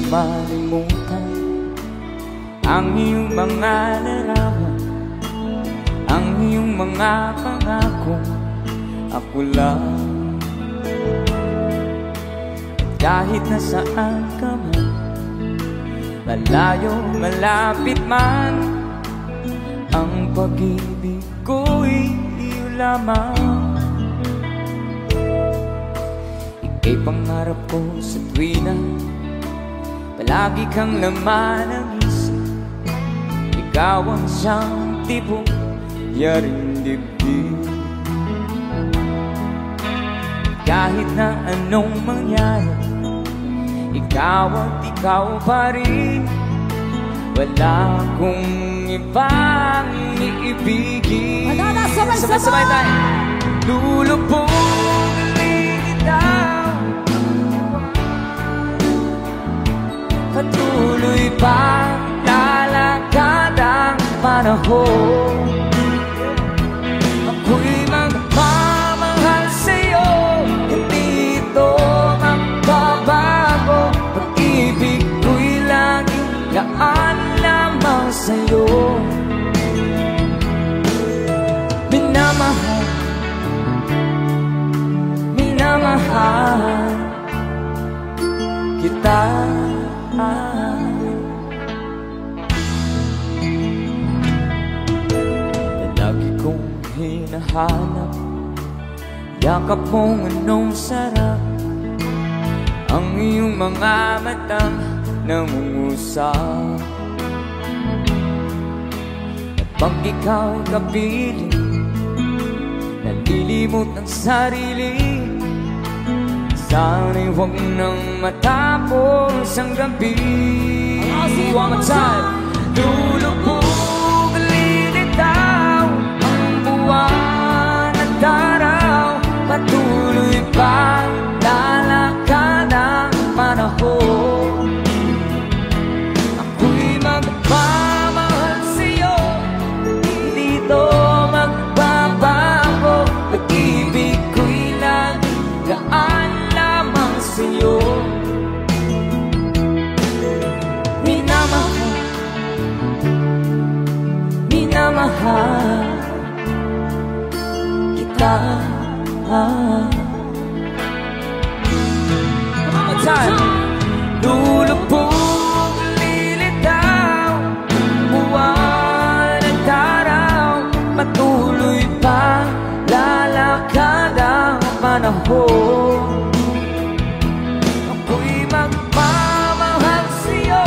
malimutan ang iyong mga larawan, ang iyong mga pangako. Ako lang, kahit nasaan ka man, malayo, malapit man, ang pag-ibig ko'y iyo lamang. Ika'y pangarap ko sa tuwina, palagi kang laman ng isip. Ikaw ang siyang tipong yaring dibdib. Kahit na anong mangyari, ikaw at ikaw pa rin. Wala akong ibang iibigin. Sabay-sabay tayo. Lulubugin kita, patuloy pang lalakad ang panahon. Ako'y magmamahal sa'yo, hindi ito magbabago. Pag-ibig ko'y laging laan lamang sa'yo. Minamahal, minamahal kita. Lagi kong hinahanap yakap mong anong sarap, ang iyong mga matang nangungusap. At pag ikaw'y kapiling, nalilimot ang sarili. Sana'y huwag nang matapos ang gabi. One more time. Lulubog, lilitaw ang buwan at araw. Patuloy pa lalakad ang panahon. Ako'y magmamahal sa'yo, hindi ito magbabago. Pag-ibig ko'y lagaan lamang sa'yo. Minamahal, minamahal kita. Lulubog, lilitaw buwan at araw. Patuloy pa lalakad ang panahon. Ako'y magmamahal sa'yo,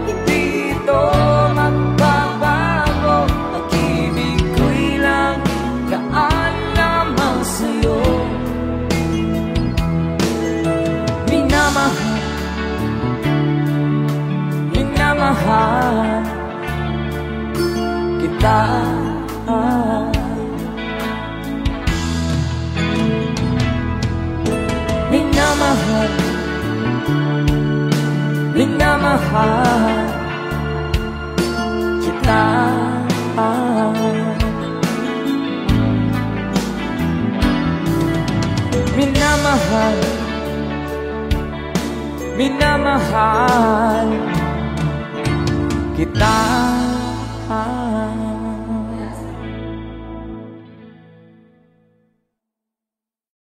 hindi ito magbabago. Pag-ibig ko'y lagaan lamang sa'yo. Minamahal, minamahal kita. Minamahal, minamahal kita. Minamahal, minamahal kita.